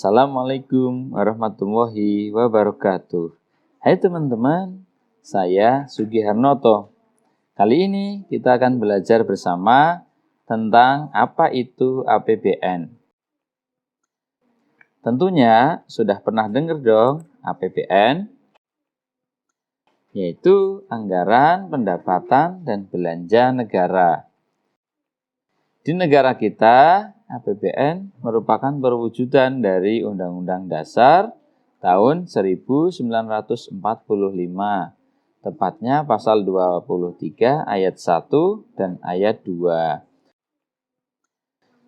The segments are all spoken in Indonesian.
Assalamualaikum warahmatullahi wabarakatuh. Hai teman-teman, saya Sugi Harnoto. Kali ini kita akan belajar bersama tentang apa itu APBN. Tentunya sudah pernah dengar dong APBN, yaitu Anggaran Pendapatan dan Belanja Negara. Di negara kita, APBN merupakan perwujudan dari Undang-Undang Dasar tahun 1945, tepatnya pasal 23 ayat 1 dan ayat 2.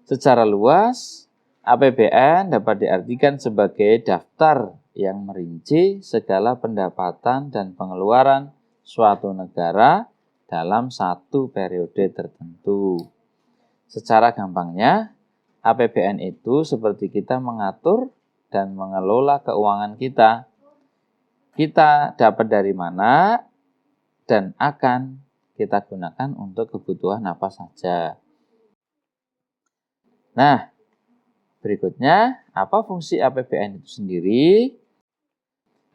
Secara luas, APBN dapat diartikan sebagai daftar yang merinci segala pendapatan dan pengeluaran suatu negara dalam satu periode tertentu. Secara gampangnya, APBN itu seperti kita mengatur dan mengelola keuangan kita. Kita dapat dari mana dan akan kita gunakan untuk kebutuhan apa saja. Nah, berikutnya, apa fungsi APBN itu sendiri?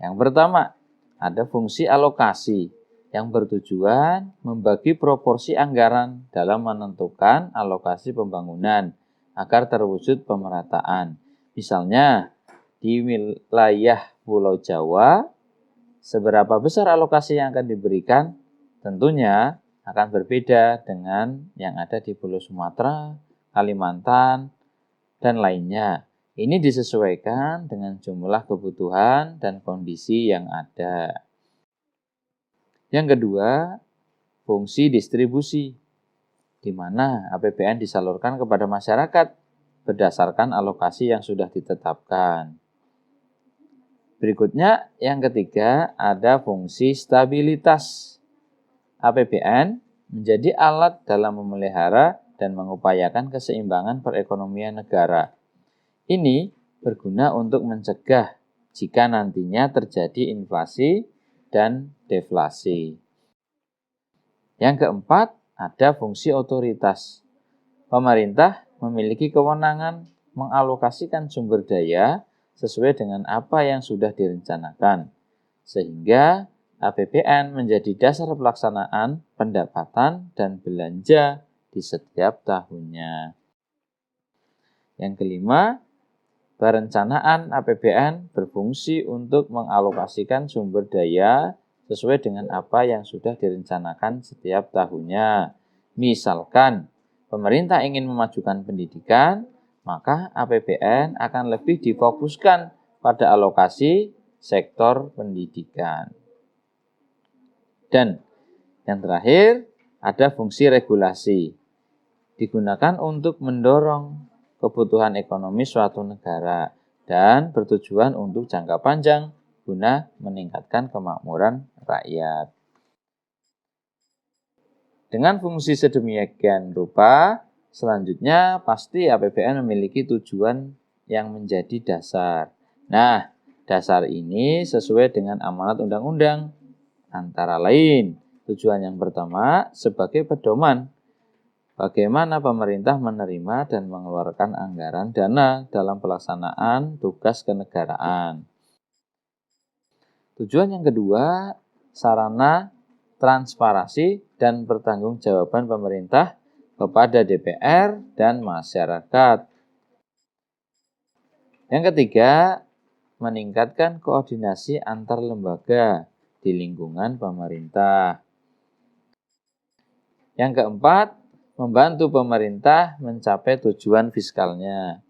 Yang pertama, ada fungsi alokasi yang bertujuan membagi proporsi anggaran dalam menentukan alokasi pembangunan agar terwujud pemerataan. Misalnya, di wilayah Pulau Jawa, seberapa besar alokasi yang akan diberikan tentunya akan berbeda dengan yang ada di Pulau Sumatera, Kalimantan, dan lainnya. Ini disesuaikan dengan jumlah kebutuhan dan kondisi yang ada. Yang kedua, fungsi distribusi, di mana APBN disalurkan kepada masyarakat berdasarkan alokasi yang sudah ditetapkan. Berikutnya, yang ketiga, ada fungsi stabilitas. APBN menjadi alat dalam memelihara dan mengupayakan keseimbangan perekonomian negara. Ini berguna untuk mencegah jika nantinya terjadi inflasi dan deflasi. Yang keempat, ada fungsi otoritas. Pemerintah memiliki kewenangan mengalokasikan sumber daya sesuai dengan apa yang sudah direncanakan, sehingga APBN menjadi dasar pelaksanaan pendapatan dan belanja di setiap tahunnya. Yang kelima, perencanaan APBN berfungsi untuk mengalokasikan sumber daya sesuai dengan apa yang sudah direncanakan setiap tahunnya. Misalkan, pemerintah ingin memajukan pendidikan, maka APBN akan lebih difokuskan pada alokasi sektor pendidikan. Dan yang terakhir, ada fungsi regulasi. Digunakan untuk mendorong kebutuhan ekonomi suatu negara dan bertujuan untuk jangka panjang guna meningkatkan kemakmuran rakyat. Dengan fungsi sedemikian rupa, selanjutnya pasti APBN memiliki tujuan yang menjadi dasar. Nah, dasar ini sesuai dengan amanat undang-undang. Antara lain, tujuan yang pertama sebagai pedoman bagaimana pemerintah menerima dan mengeluarkan anggaran dana dalam pelaksanaan tugas kenegaraan. Tujuan yang kedua, sarana transparansi dan pertanggungjawaban pemerintah kepada DPR dan masyarakat. Yang ketiga, meningkatkan koordinasi antar lembaga di lingkungan pemerintah. Yang keempat, membantu pemerintah mencapai tujuan fiskalnya.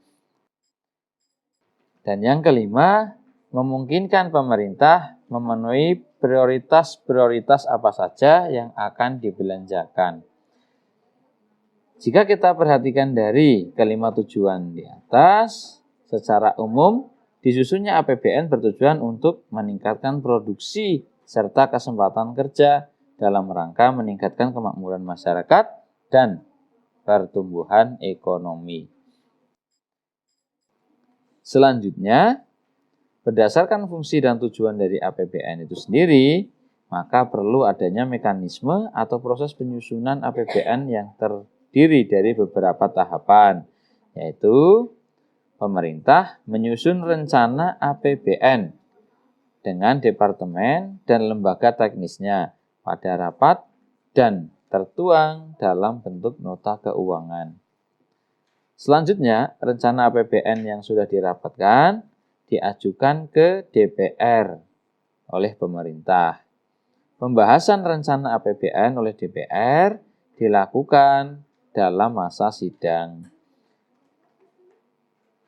Dan yang kelima, memungkinkan pemerintah memenuhi prioritas-prioritas apa saja yang akan dibelanjakan. Jika kita perhatikan dari kelima tujuan di atas, secara umum disusunnya APBN bertujuan untuk meningkatkan produksi serta kesempatan kerja dalam rangka meningkatkan kemakmuran masyarakat dan pertumbuhan ekonomi. Selanjutnya, berdasarkan fungsi dan tujuan dari APBN itu sendiri, maka perlu adanya mekanisme atau proses penyusunan APBN yang terdiri dari beberapa tahapan, yaitu pemerintah menyusun rencana APBN dengan departemen dan lembaga teknisnya pada rapat dan tertuang dalam bentuk nota keuangan. Selanjutnya, rencana APBN yang sudah dirapatkan diajukan ke DPR oleh pemerintah. Pembahasan rencana APBN oleh DPR dilakukan dalam masa sidang.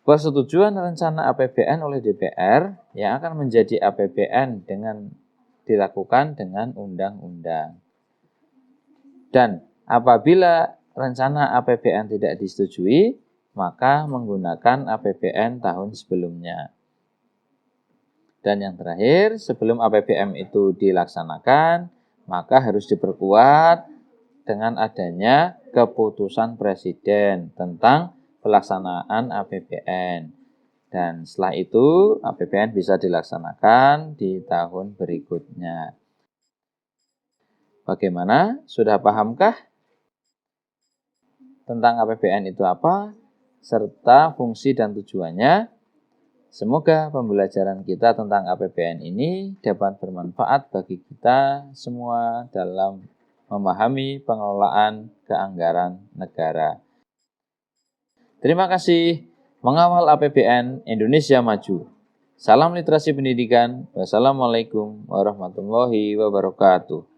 Persetujuan rencana APBN oleh DPR yang akan menjadi APBN dilakukan dengan undang-undang. Dan apabila rencana APBN tidak disetujui, maka menggunakan APBN tahun sebelumnya. Dan yang terakhir, sebelum APBN itu dilaksanakan, maka harus diperkuat dengan adanya keputusan Presiden tentang pelaksanaan APBN. Dan setelah itu, APBN bisa dilaksanakan di tahun berikutnya. Bagaimana? Sudah pahamkah tentang APBN itu apa, serta fungsi dan tujuannya? Semoga pembelajaran kita tentang APBN ini dapat bermanfaat bagi kita semua dalam memahami pengelolaan keanggaran negara. Terima kasih. Mengawal APBN Indonesia Maju. Salam literasi pendidikan. Wassalamualaikum warahmatullahi wabarakatuh.